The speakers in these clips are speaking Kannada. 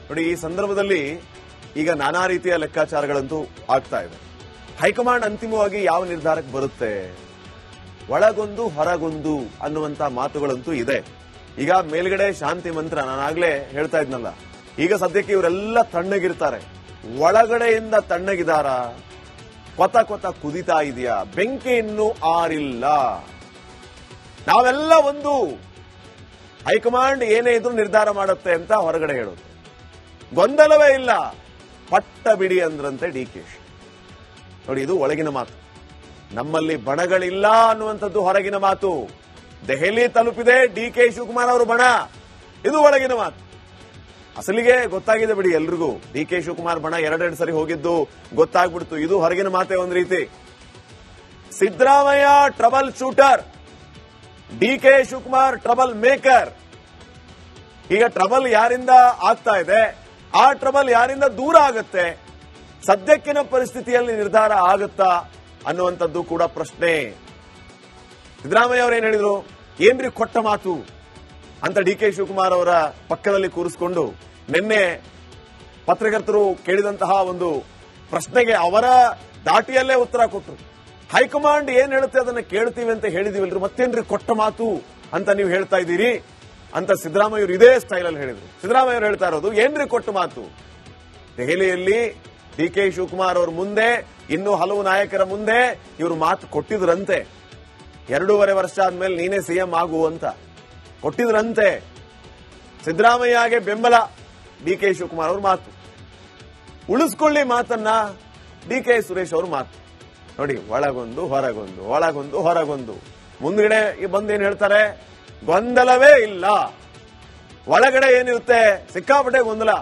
ನೋಡಿ, ಈ ಸಂದರ್ಭದಲ್ಲಿ ಈಗ ನಾನಾ ರೀತಿಯ ಲೆಕ್ಕಾಚಾರಗಳಂತೂ ಆಗ್ತಾ ಇದೆ. ಹೈಕಮಾಂಡ್ ಅಂತಿಮವಾಗಿ ಯಾವ ನಿರ್ಧಾರಕ್ಕೆ ಬರುತ್ತೆ, ಒಳಗೊಂದು ಹೊರಗೊಂದು ಅನ್ನುವಂತ ಮಾತುಗಳಂತೂ ಇದೆ. ಈಗ ಮೇಲ್ಗಡೆ ಶಾಂತಿ ಮಂತ್ರ, ನಾನಾಗ್ಲೇ ಹೇಳ್ತಾ ಇದ್ನಲ್ಲ, ಈಗ ಸದ್ಯಕ್ಕೆ ಇವರೆಲ್ಲ ತಣ್ಣಗಿರ್ತಾರೆ. ಒಳಗಡೆಯಿಂದ ತಣ್ಣಗಿದಾರ, ಕೊತ ಕೊತ ಕುದಿತಾ ಇದೆಯಾ, ಬೆಂಕಿ ಇನ್ನೂ ಆರಿಲ್ಲ. ನಾವೆಲ್ಲ ಒಂದು, ಹೈಕಮಾಂಡ್ ಏನೇ ಇದ್ರೂ ನಿರ್ಧಾರ ಮಾಡುತ್ತೆ ಅಂತ ಹೊರಗಡೆ ಹೇಳೋದು. ಗೊಂದಲವೇ ಇಲ್ಲ, ಪಟ್ಟ ಬಿಡಿ ಅಂದ್ರಂತೆ DK. ನೋಡಿ, ಇದು ಒಳಗಿನ ಮಾತು. ನಮ್ಮಲ್ಲಿ ಬಣಗಳಿಲ್ಲ ಅನ್ನುವಂಥದ್ದು ಹೊರಗಿನ ಮಾತು. ದೆಹಲಿ ತಲುಪಿದೆ DK ಶಿವಕುಮಾರ್ ಅವರು ಬಣ, ಇದು ಒಳಗಿನ ಮಾತು. ಅಸಲಿಗೆ ಗೊತ್ತಾಗಿದೆ ಬಿಡಿ ಎಲ್ರಿಗೂ, DK ಶಿವಕುಮಾರ್ ಬಣ ಎರಡೆರಡು ಸರಿ ಹೋಗಿದ್ದು ಗೊತ್ತಾಗ್ಬಿಡ್ತು. ಇದು ಹೊರಗಿನ ಮಾತೆ ಒಂದ್ ರೀತಿ. Siddaramaiah trouble shooter, DK Shivakumar trouble maker. ಈಗ ಟ್ರಬಲ್ ಯಾರಿಂದ ಆಗ್ತಾ ಇದೆ, ಆ ಟ್ರಬಲ್ ಯಾರಿಂದ ದೂರ ಆಗುತ್ತೆ, ಸದ್ಯಕ್ಕಿನ ಪರಿಸ್ಥಿತಿಯಲ್ಲಿ ನಿರ್ಧಾರ ಆಗುತ್ತಾ ಅನ್ನುವಂಥದ್ದು ಕೂಡ ಪ್ರಶ್ನೆ. ಸಿದ್ದರಾಮಯ್ಯ ಅವರು ಏನ್ ಹೇಳಿದ್ರು, ಏನ್ರಿ ಕೊಟ್ಟ ಮಾತು ಅಂತ DK ಶಿವಕುಮಾರ್ ಅವರ ಪಕ್ಕದಲ್ಲಿ ಕೂರಿಸಿಕೊಂಡು ನಿನ್ನೆ ಪತ್ರಕರ್ತರು ಕೇಳಿದಂತಹ ಒಂದು ಪ್ರಶ್ನೆಗೆ ಅವರ ದಾಟಿಯಲ್ಲೇ ಉತ್ತರ ಕೊಟ್ಟರು. ಹೈಕಮಾಂಡ್ ಏನ್ ಹೇಳುತ್ತೆ ಅದನ್ನ ಕೇಳ್ತೀವಿ ಅಂತ ಹೇಳಿದಿವಲ್ರಿ, ಮತ್ತೇನ್ರಿ ಕೊಟ್ಟ ಮಾತು ಅಂತ ನೀವು ಹೇಳ್ತಾ ಇದ್ದೀರಿ ಅಂತ ಸಿದ್ದರಾಮಯ್ಯ ಅವರು ಇದೇ ಸ್ಟೈಲ್ ಅಲ್ಲಿ ಹೇಳಿದ್ರು. ಸಿದ್ದರಾಮಯ್ಯ ಅವರು ಹೇಳ್ತಾ ಇರೋದು ಏನ್ರಿ ಕೊಟ್ಟ ಮಾತು. ದೆಹಲಿಯಲ್ಲಿ DK ಶಿವಕುಮಾರ್ ಅವ್ರ ಮುಂದೆ, ಇನ್ನೂ ಹಲವು ನಾಯಕರ ಮುಂದೆ ಇವರು ಮಾತು ಕೊಟ್ಟಿದ್ರಂತೆ. 2.5 ವರ್ಷ ಆದ್ಮೇಲೆ ನೀನೇ CM ಆಗು ಅಂತ ಕೊಟ್ಟಿದ್ರಂತೆ. ಸಿದ್ದರಾಮಯ್ಯಗೆ ಬೆಂಬಲ DK ಶಿವಕುಮಾರ್ ಅವ್ರ ಮಾತು. ಉಳಿಸ್ಕೊಳ್ಳಿ ಮಾತನ್ನ DK ಸುರೇಶ್ ಅವ್ರ ಮಾತು. ನೋಡಿ, ಒಳಗೊಂದು ಹೊರಗೊಂದು, ಒಳಗೊಂದು ಹೊರಗೊಂದು. ಮುಂದ್ಗಡೆ ಬಂದೇನ್ ಹೇಳ್ತಾರೆ, ಗೊಂದಲವೇ ಇಲ್ಲ. ಒಳಗಡೆ ಏನಿರುತ್ತೆ, ಸಿಕ್ಕಾಪಟ್ಟೆ ಗೊಂದಲ.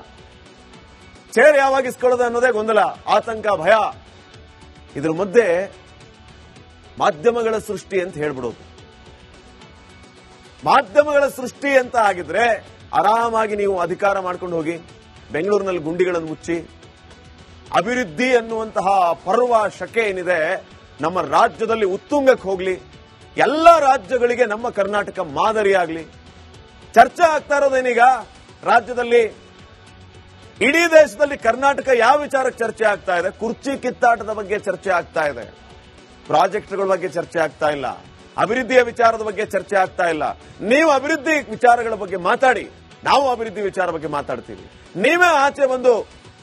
ಚೇರ್ ಯಾವಾಗ ಇಸ್ಕೊಳ್ಳೋದು ಅನ್ನೋದೇ ಗೊಂದಲ, ಆತಂಕ, ಭಯ. ಇದ್ರ ಮಧ್ಯೆ ಮಾಧ್ಯಮಗಳ ಸೃಷ್ಟಿ ಅಂತ ಹೇಳ್ಬಿಡೋದು. ಮಾಧ್ಯಮಗಳ ಸೃಷ್ಟಿ ಅಂತ ಆಗಿದ್ರೆ ಆರಾಮಾಗಿ ನೀವು ಅಧಿಕಾರ ಮಾಡ್ಕೊಂಡು ಹೋಗಿ, ಬೆಂಗಳೂರಿನಲ್ಲಿ ಗುಂಡಿಗಳನ್ನು ಮುಚ್ಚಿ, ಅಭಿವೃದ್ಧಿ ಅನ್ನುವಂತಹ ಪರ್ವ ಶಕೆ ಏನಿದೆ ನಮ್ಮ ರಾಜ್ಯದಲ್ಲಿ ಉತ್ತುಂಗಕ್ಕೆ ಹೋಗ್ಲಿ, ಎಲ್ಲ ರಾಜ್ಯಗಳಿಗೆ ನಮ್ಮ ಕರ್ನಾಟಕ ಮಾದರಿಯಾಗ್ಲಿ. ಚರ್ಚೆ ಆಗ್ತಾ ಇರೋದೇನೀಗ ರಾಜ್ಯದಲ್ಲಿ, ಇಡೀ ದೇಶದಲ್ಲಿ ಕರ್ನಾಟಕ ಯಾವ ವಿಚಾರಕ್ಕೆ ಚರ್ಚೆ ಆಗ್ತಾ ಇದೆ, ಕುರ್ಚಿ ಕಿತ್ತಾಟದ ಬಗ್ಗೆ ಚರ್ಚೆ ಆಗ್ತಾ ಇದೆ. ಪ್ರಾಜೆಕ್ಟ್ಗಳ ಬಗ್ಗೆ ಚರ್ಚೆ ಆಗ್ತಾ ಇಲ್ಲ, ಅಭಿವೃದ್ಧಿಯ ವಿಚಾರದ ಬಗ್ಗೆ ಚರ್ಚೆ ಆಗ್ತಾ ಇಲ್ಲ. ನೀವು ಅಭಿವೃದ್ಧಿ ವಿಚಾರಗಳ ಬಗ್ಗೆ ಮಾತಾಡಿ, ನಾವು ಅಭಿವೃದ್ಧಿ ವಿಚಾರ ಬಗ್ಗೆ ಮಾತಾಡ್ತೀವಿ. ನೀವೇ ಆಚೆ ಬಂದು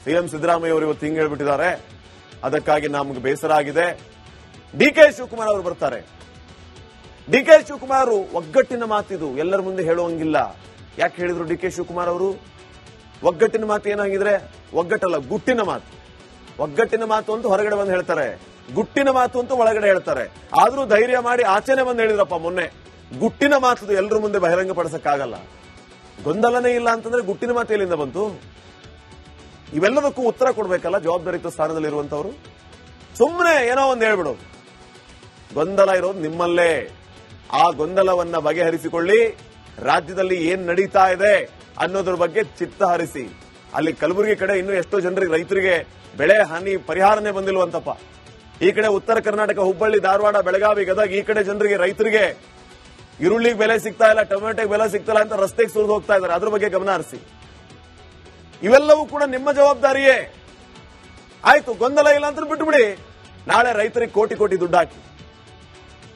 CM ಸಿದ್ದರಾಮಯ್ಯ ಅವರು ಇವತ್ತು ಹಿಂಗೆ ಹೇಳ್ಬಿಟ್ಟಿದ್ದಾರೆ, ಅದಕ್ಕಾಗಿ ನಮಗೆ ಬೇಸರ ಆಗಿದೆ. DK ಶಿವಕುಮಾರ್ ಅವರು ಬರ್ತಾರೆ. DK ಶಿವಕುಮಾರ್ ಒಗ್ಗಟ್ಟಿನ ಮಾತಿದು, ಎಲ್ಲರ ಮುಂದೆ ಹೇಳುವಂಗಿಲ್ಲ. ಯಾಕೆ ಹೇಳಿದ್ರು DK ಶಿವಕುಮಾರ್ ಅವರು? ಒಗ್ಗಟ್ಟಿನ ಮಾತು ಏನಾಗಿದ್ರೆ, ಒಗ್ಗಟ್ಟಲ್ಲ, ಗುಟ್ಟಿನ ಮಾತು. ಒಗ್ಗಟ್ಟಿನ ಮಾತು ಅಂತ ಹೊರಗಡೆ ಬಂದು ಹೇಳ್ತಾರೆ, ಗುಟ್ಟಿನ ಮಾತು ಅಂತ ಒಳಗಡೆ ಹೇಳ್ತಾರೆ. ಆದ್ರೂ ಧೈರ್ಯ ಮಾಡಿ ಆಚೆನೆ ಬಂದು ಹೇಳಿದ್ರಪ್ಪ ಮೊನ್ನೆ, ಗುಟ್ಟಿನ ಮಾತು ಎಲ್ಲರ ಮುಂದೆ ಬಹಿರಂಗ ಪಡಿಸಕ್ಕಾಗಲ್ಲ. ಗೊಂದಲನೇ ಇಲ್ಲ ಅಂತಂದ್ರೆ ಗುಟ್ಟಿನ ಮಾತು ಎಲ್ಲಿಂದ ಬಂತು? ಇವೆಲ್ಲದಕ್ಕೂ ಉತ್ತರ ಕೊಡ್ಬೇಕಲ್ಲ ಜವಾಬ್ದಾರಿಯುತ ಸ್ಥಾನದಲ್ಲಿರುವಂತವರು. ಸುಮ್ಮನೆ ಏನೋ ಒಂದು ಹೇಳ್ಬಿಡೋದು. ಗೊಂದಲ ಇರೋದು ನಿಮ್ಮಲ್ಲೇ. ಆ ಗೊಂದಲವನ್ನ ಬಗೆಹರಿಸಿಕೊಳ್ಳಿ. ರಾಜ್ಯದಲ್ಲಿ ಏನ್ ನಡೀತಾ ಇದೆ ಅನ್ನೋದ್ರ ಬಗ್ಗೆ ಚಿತ್ತ ಹರಿಸಿ. ಅಲ್ಲಿ ಕಲಬುರಗಿ ಕಡೆ ಇನ್ನೂ ಎಷ್ಟೋ ಜನರಿಗೆ, ರೈತರಿಗೆ ಬೆಳೆ ಹಾನಿ ಪರಿಹಾರನೇ ಬಂದಿಲ್ವಂತಪ್ಪ. ಈ ಕಡೆ ಉತ್ತರ ಕರ್ನಾಟಕ, ಹುಬ್ಬಳ್ಳಿ, ಧಾರವಾಡ, ಬೆಳಗಾವಿ, ಗದಗ, ಈ ಕಡೆ ಜನರಿಗೆ, ರೈತರಿಗೆ ಈರುಳ್ಳಿಗೆ ಬೆಲೆ ಸಿಗ್ತಾ ಇಲ್ಲ, ಟೊಮೆಟೊಗೆ ಬೆಲೆ ಸಿಗ್ತಾ ಇಲ್ಲ ಅಂತ ರಸ್ತೆಗೆ ಸುರಿದು ಹೋಗ್ತಾ ಇದ್ದಾರೆ. ಅದ್ರ ಬಗ್ಗೆ ಗಮನ ಹರಿಸಿ. ಇವೆಲ್ಲವೂ ಕೂಡ ನಿಮ್ಮ ಜವಾಬ್ದಾರಿಯೇ. ಆಯ್ತು, ಗೊಂದಲ ಇಲ್ಲ ಅಂತ ಬಿಟ್ಟುಬಿಡಿ. ನಾಳೆ ರೈತರಿಗೆ ಕೋಟಿ ಕೋಟಿ ದುಡ್ಡು ಹಾಕಿ,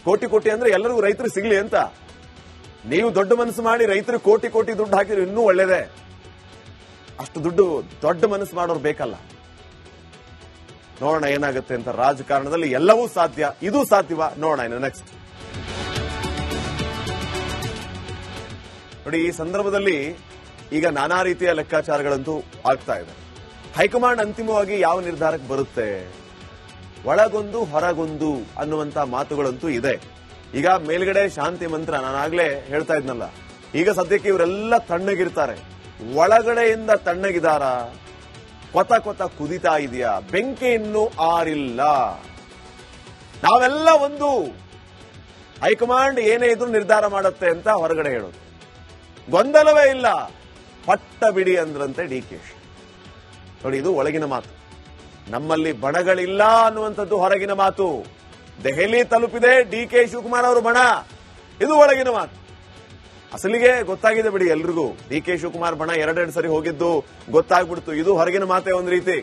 ಕೋಟಿ ಕೋಟಿ ಅಂದ್ರೆ ಎಲ್ಲರಿಗೂ ರೈತರಿಗೆ ಸಿಗ್ಲಿ ಅಂತ ನೀವು ದೊಡ್ಡ ಮನಸ್ಸು ಮಾಡಿ ರೈತರಿಗೆ ಕೋಟಿ ಕೋಟಿ ದುಡ್ಡು ಹಾಕಿದ್ರೆ ಇನ್ನೂ ಒಳ್ಳೇದೇ. ಅಷ್ಟು ದುಡ್ಡು ದೊಡ್ಡ ಮನಸ್ಸು ಮಾಡೋರು ಬೇಕಲ್ಲ. ನೋಡೋಣ ಏನಾಗುತ್ತೆ ಅಂತ. ರಾಜಕಾರಣದಲ್ಲಿ ಎಲ್ಲವೂ ಸಾಧ್ಯ, ಇದು ಸಾಧ್ಯವಾ ನೋಡೋಣ. ಇನ್ನು ನೆಕ್ಸ್ಟ್ ನೋಡಿ, ಈ ಸಂದರ್ಭದಲ್ಲಿ ಈಗ ನಾನಾ ರೀತಿಯ ಲೆಕ್ಕಾಚಾರಗಳಂತೂ ಆಗ್ತಾ ಇದೆ. ಹೈಕಮಾಂಡ್ ಅಂತಿಮವಾಗಿ ಯಾವ ನಿರ್ಧಾರಕ್ಕೆ ಬರುತ್ತೆ, ಒಳಗೊಂದು ಹೊರಗೊಂದು ಅನ್ನುವಂತ ಮಾತುಗಳಂತೂ ಇದೆ. ಈಗ ಮೇಲ್ಗಡೆ ಶಾಂತಿ ಮಂತ್ರ, ನಾನಾಗ್ಲೇ ಹೇಳ್ತಾ ಇದ್ನಲ್ಲ, ಈಗ ಸದ್ಯಕ್ಕೆ ಇವರೆಲ್ಲ ತಣ್ಣಗಿರ್ತಾರೆ. ಒಳಗಡೆಯಿಂದ ತಣ್ಣಗಿದಾರ, ಕೊತ ಕೊತ ಕುದಿತಾ ಇದೆಯಾ, ಬೆಂಕಿ ಇನ್ನೂ ಆರಿಲ್ಲ. ನಾವೆಲ್ಲ ಒಂದು, ಹೈಕಮಾಂಡ್ ಏನೇ ಇದ್ರೂ ನಿರ್ಧಾರ ಮಾಡುತ್ತೆ ಅಂತ ಹೊರಗಡೆ ಹೇಳೋದು. ಗೊಂದಲವೇ ಇಲ್ಲ, ಪಟ್ಟ ಬಿಡಿ ಅಂದ್ರಂತೆ DK. ನೋಡಿ, ಇದು ಒಳಗಿನ ಮಾತು. ನಮ್ಮಲ್ಲಿ ಬಣಗಳಿಲ್ಲ ಅನ್ನುವಂಥದ್ದು ಹೊರಗಿನ ಮಾತು. ದೆಹಲಿ ತಲುಪಿದೆ DK ಶಿವಕುಮಾರ್ ಅವರು ಬಣ, ಇದು ಒಳಗಿನ ಮಾತು. ಅಸಲಿಗೆ ಗೊತ್ತಾಗಿದೆ ಬಿಡಿ ಎಲ್ರಿಗೂ. ಡಿ ಕೆ ಶಿವಕುಮಾರ್ ಬಣ ಎರಡೆರಡು ಸರಿ ಹೋಗಿದ್ದು ಗೊತ್ತಾಗ್ಬಿಡ್ತು. ಇದು ಹೊರಗಿನ ಮಾತೆ ಒಂದ್ ರೀತಿ.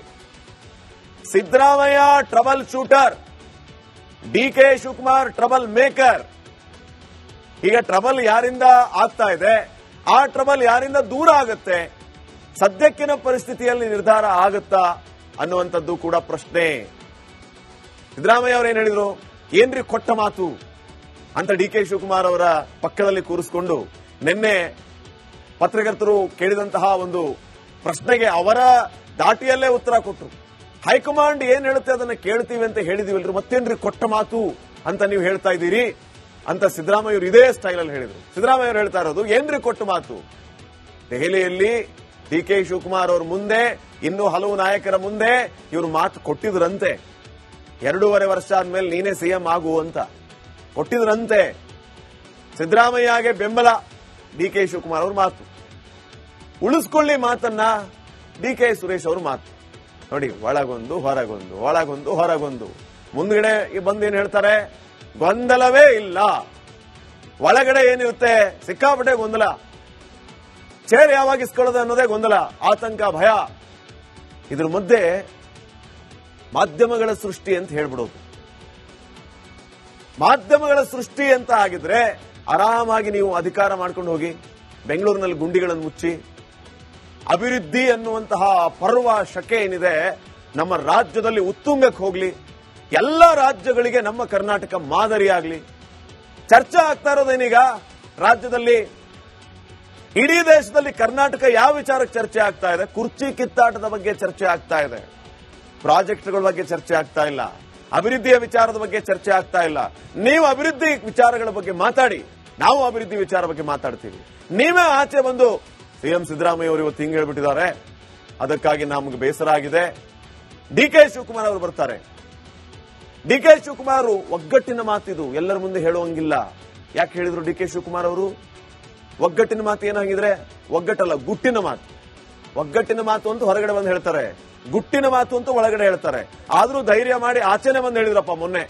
Siddaramaiah trouble shooter, D K Shivakumar trouble maker. ಈಗ ಟ್ರಬಲ್ ಯಾರಿಂದ ಆಗ್ತಾ ಇದೆ, ಆ ಟ್ರಬಲ್ ಯಾರಿಂದ ದೂರ ಆಗುತ್ತೆ, ಸದ್ಯಕ್ಕಿನ ಪರಿಸ್ಥಿತಿಯಲ್ಲಿ ನಿರ್ಧಾರ ಆಗುತ್ತಾ ಅನ್ನುವಂಥದ್ದು ಕೂಡ ಪ್ರಶ್ನೆ. ಸಿದ್ದರಾಮಯ್ಯ ಅವರು ಏನ್ ಹೇಳಿದ್ರು, ಏನ್ರಿ ಕೊಟ್ಟ ಮಾತು ಅಂತ ಡಿ ಕೆ ಶಿವಕುಮಾರ್ ಅವರ ಪಕ್ಕದಲ್ಲಿ ಕೂರಿಸಿಕೊಂಡು ನಿನ್ನೆ ಪತ್ರಕರ್ತರು ಕೇಳಿದಂತಹ ಒಂದು ಪ್ರಶ್ನೆಗೆ ಅವರ ದಾಟಿಯಲ್ಲೇ ಉತ್ತರ ಕೊಟ್ಟರು. ಹೈಕಮಾಂಡ್ ಏನ್ ಹೇಳುತ್ತೆ ಅದನ್ನ ಕೇಳ್ತೀವಿ ಅಂತ ಹೇಳಿದಿವಲ್ರಿ, ಮತ್ತೇನ್ರಿ ಕೊಟ್ಟ ಮಾತು ಅಂತ ನೀವು ಹೇಳ್ತಾ ಇದ್ದೀರಿ ಅಂತ ಸಿದ್ದರಾಮಯ್ಯ ಅವರು ಇದೇ ಸ್ಟೈಲ್ ಅಲ್ಲಿ ಹೇಳಿದ್ರು. ಸಿದ್ದರಾಮಯ್ಯ ಅವರು ಹೇಳ್ತಾ ಇರೋದು ಏನ್ರಿ ಕೊಟ್ಟ ಮಾತು. ದೆಹಲಿಯಲ್ಲಿ ಡಿ ಕೆ ಶಿವಕುಮಾರ್ ಅವ್ರ ಮುಂದೆ, ಇನ್ನೂ ಹಲವು ನಾಯಕರ ಮುಂದೆ ಇವರು ಮಾತು ಕೊಟ್ಟಿದ್ರಂತೆ. 2.5 ವರ್ಷ ಆದ್ಮೇಲೆ ನೀನೇ ಸಿಎಂ ಆಗು ಅಂತ ಕೊಟ್ಟಿದ್ರಂತೆ. ಸಿದ್ದರಾಮಯ್ಯಗೆ ಬೆಂಬಲ ಡಿ ಕೆ ಶಿವಕುಮಾರ್ ಅವ್ರ ಮಾತು. ಉಳಿಸ್ಕೊಳ್ಳಿ ಮಾತನ್ನ ಡಿ ಕೆ ಸುರೇಶ್ ಅವ್ರ ಮಾತು. ನೋಡಿ, ಒಳಗೊಂದು ಹೊರಗೊಂದು, ಒಳಗೊಂದು ಹೊರಗೊಂದು. ಮುಂದ್ಗಡೆ ಬಂದೇನ್ ಹೇಳ್ತಾರೆ, ಗೊಂದಲವೇ ಇಲ್ಲ. ಒಳಗಡೆ ಏನಿರುತ್ತೆ, ಸಿಕ್ಕಾಪಟ್ಟೆ ಗೊಂದಲ. ಚೇರ್ ಯಾವಾಗ ಇಸ್ಕೊಳ್ಳೋದು ಅನ್ನೋದೇ ಗೊಂದಲ, ಆತಂಕ, ಭಯ. ಇದ್ರ ಮಧ್ಯೆ ಮಾಧ್ಯಮಗಳ ಸೃಷ್ಟಿ ಅಂತ ಹೇಳ್ಬಿಡೋದು. ಮಾಧ್ಯಮಗಳ ಸೃಷ್ಟಿ ಅಂತ ಆಗಿದ್ರೆ ಆರಾಮಾಗಿ ನೀವು ಅಧಿಕಾರ ಮಾಡ್ಕೊಂಡು ಹೋಗಿ, ಬೆಂಗಳೂರಿನಲ್ಲಿ ಗುಂಡಿಗಳನ್ನು ಮುಚ್ಚಿ, ಅಭಿವೃದ್ಧಿ ಅನ್ನುವಂತಹ ಪರ್ವ ಶಕೆ ಏನಿದೆ ನಮ್ಮ ರಾಜ್ಯದಲ್ಲಿ ಉತ್ತುಂಗಕ್ಕೆ ಹೋಗ್ಲಿ, ಎಲ್ಲ ರಾಜ್ಯಗಳಿಗೆ ನಮ್ಮ ಕರ್ನಾಟಕ ಮಾದರಿಯಾಗ್ಲಿ. ಚರ್ಚೆ ಆಗ್ತಾ ಇರೋದೇನೀಗ ರಾಜ್ಯದಲ್ಲಿ, ಇಡೀ ದೇಶದಲ್ಲಿ ಕರ್ನಾಟಕ ಯಾವ ವಿಚಾರಕ್ಕೆ ಚರ್ಚೆ ಆಗ್ತಾ ಇದೆ? ಕುರ್ಚಿ ಕಿತ್ತಾಟದ ಬಗ್ಗೆ ಚರ್ಚೆ ಆಗ್ತಾ ಇದೆ, ಪ್ರಾಜೆಕ್ಟ್ಗಳ ಬಗ್ಗೆ ಚರ್ಚೆ ಆಗ್ತಾ ಇಲ್ಲ, ಅಭಿವೃದ್ಧಿಯ ವಿಚಾರದ ಬಗ್ಗೆ ಚರ್ಚೆ ಆಗ್ತಾ ಇಲ್ಲ. ನೀವು ಅಭಿವೃದ್ಧಿ ವಿಚಾರಗಳ ಬಗ್ಗೆ ಮಾತಾಡಿ, ನಾವು ಅಭಿವೃದ್ಧಿ ವಿಚಾರ ಬಗ್ಗೆ ಮಾತಾಡ್ತೀವಿ. ನೀವೇ ಆಚೆ ಬಂದು ಸಿಎಂ ಸಿದ್ದರಾಮಯ್ಯ ಅವರು ಇವತ್ತು ಹಿಂಗೆ ಹೇಳ್ಬಿಟ್ಟಿದ್ದಾರೆ, ಅದಕ್ಕಾಗಿ ನಮಗೆ ಬೇಸರ ಆಗಿದೆ. ಡಿ ಕೆ ಶಿವಕುಮಾರ್ ಅವರು ಬರ್ತಾರೆ. ಡಿ ಕೆ ಶಿವಕುಮಾರ್ ಒಗ್ಗಟ್ಟಿನ ಮಾತಿದು, ಎಲ್ಲರ ಮುಂದೆ ಹೇಳುವಂಗಿಲ್ಲ. ಯಾಕೆ ಹೇಳಿದ್ರು ಡಿ ಕೆ ಶಿವಕುಮಾರ್ ಅವರು? ಒಗ್ಗಟ್ಟಿನ ಮಾತು ಏನಾಗಿದ್ರೆ, ಒಗ್ಗಟ್ಟಲ್ಲ, ಗುಟ್ಟಿನ ಮಾತು. ಒಗ್ಗಟ್ಟಿನ ಮಾತು ಅಂತ ಹೊರಗಡೆ ಬಂದು ಹೇಳ್ತಾರೆ, ಗುಟ್ಟಿನ ಮಾತು ಅಂತ ಒಳಗಡೆ ಹೇಳ್ತಾರೆ. ಆದ್ರೂ ಧೈರ್ಯ ಮಾಡಿ ಆಚೆನೆ ಬಂದು ಹೇಳಿದ್ರಪ್ಪ ಮೊನ್ನೆ,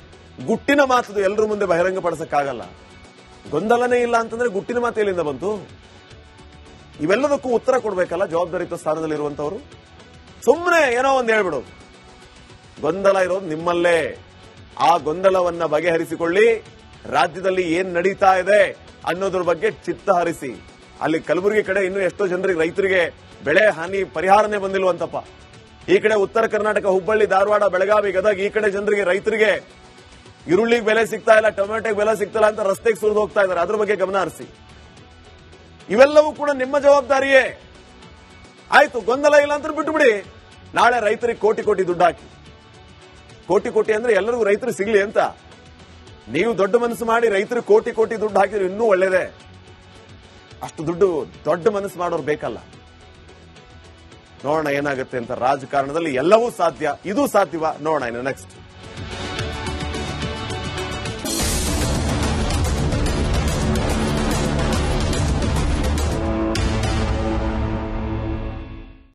ಗುಟ್ಟಿನ ಮಾತು ಎಲ್ಲರ ಮುಂದೆ ಬಹಿರಂಗ ಪಡಿಸಕ್ಕಾಗಲ್ಲ. ಗೊಂದಲನೇ ಇಲ್ಲ ಅಂತಂದ್ರೆ ಗುಟ್ಟಿನ ಮಾತು ಎಲ್ಲಿಂದ ಬಂತು? ಇವೆಲ್ಲದಕ್ಕೂ ಉತ್ತರ ಕೊಡ್ಬೇಕಲ್ಲ ಜವಾಬ್ದಾರಿಯುತ ಸ್ಥಾನದಲ್ಲಿರುವಂತವರು. ಸುಮ್ಮನೆ ಏನೋ ಒಂದು ಹೇಳ್ಬಿಡೋದು. ಗೊಂದಲ ಇರೋದು ನಿಮ್ಮಲ್ಲೇ. ಆ ಗೊಂದಲವನ್ನ ಬಗೆಹರಿಸಿಕೊಳ್ಳಿ. ರಾಜ್ಯದಲ್ಲಿ ಏನ್ ನಡೀತಾ ಇದೆ ಅನ್ನೋದ್ರ ಬಗ್ಗೆ ಚಿತ್ತ ಹರಿಸಿ. ಅಲ್ಲಿ ಕಲಬುರಗಿ ಕಡೆ ಇನ್ನೂ ಎಷ್ಟೋ ಜನರಿಗೆ, ರೈತರಿಗೆ ಬೆಳೆ ಹಾನಿ ಪರಿಹಾರನೇ ಬಂದಿಲ್ವಂತಪ್ಪ. ಈ ಕಡೆ ಉತ್ತರ ಕರ್ನಾಟಕ, ಹುಬ್ಬಳ್ಳಿ, ಧಾರವಾಡ, ಬೆಳಗಾವಿ, ಗದಗ, ಈ ಕಡೆ ಜನರಿಗೆ, ರೈತರಿಗೆ ಈರುಳ್ಳಿಗೆ ಬೆಲೆ ಸಿಗ್ತಾ ಇಲ್ಲ, ಟೊಮೆಟೊಗೆ ಬೆಲೆ ಸಿಗ್ತಾ ಇಲ್ಲ ಅಂತ ರಸ್ತೆಗೆ ಸುರಿದು ಹೋಗ್ತಾ ಇದ್ದಾರೆ. ಅದ್ರ ಬಗ್ಗೆ ಗಮನ ಹರಿಸಿ. ಇವೆಲ್ಲವೂ ಕೂಡ ನಿಮ್ಮ ಜವಾಬ್ದಾರಿಯೇ. ಆಯ್ತು, ಗೊಂದಲ ಇಲ್ಲ ಅಂತ ಬಿಟ್ಟು ಬಿಡಿ. ನಾಳೆ ರೈತರಿಗೆ ಕೋಟಿ ಕೋಟಿ ದುಡ್ಡು ಹಾಕಿ. ಕೋಟಿ ಕೋಟಿ ಅಂದ್ರೆ ಎಲ್ಲರಿಗೂ ರೈತರು ಸಿಗ್ಲಿ ಅಂತ ನೀವು ದೊಡ್ಡ ಮನಸ್ಸು ಮಾಡಿ ರೈತರು ಕೋಟಿ ಕೋಟಿ ದುಡ್ಡು ಹಾಕಿದ್ರೆ ಇನ್ನೂ ಒಳ್ಳೇದೇ. ಅಷ್ಟು ದುಡ್ಡು ದೊಡ್ಡ ಮನಸ್ಸು ಮಾಡೋರು ಬೇಕಲ್ಲ. ನೋಡೋಣ ಏನಾಗುತ್ತೆ ಅಂತ. ರಾಜಕಾರಣದಲ್ಲಿ ಎಲ್ಲವೂ ಸಾಧ್ಯ, ಇದು ಸಾಧ್ಯವಾ? ನೋಡೋಣ ಇನ್ನು ನೆಕ್ಸ್ಟ್.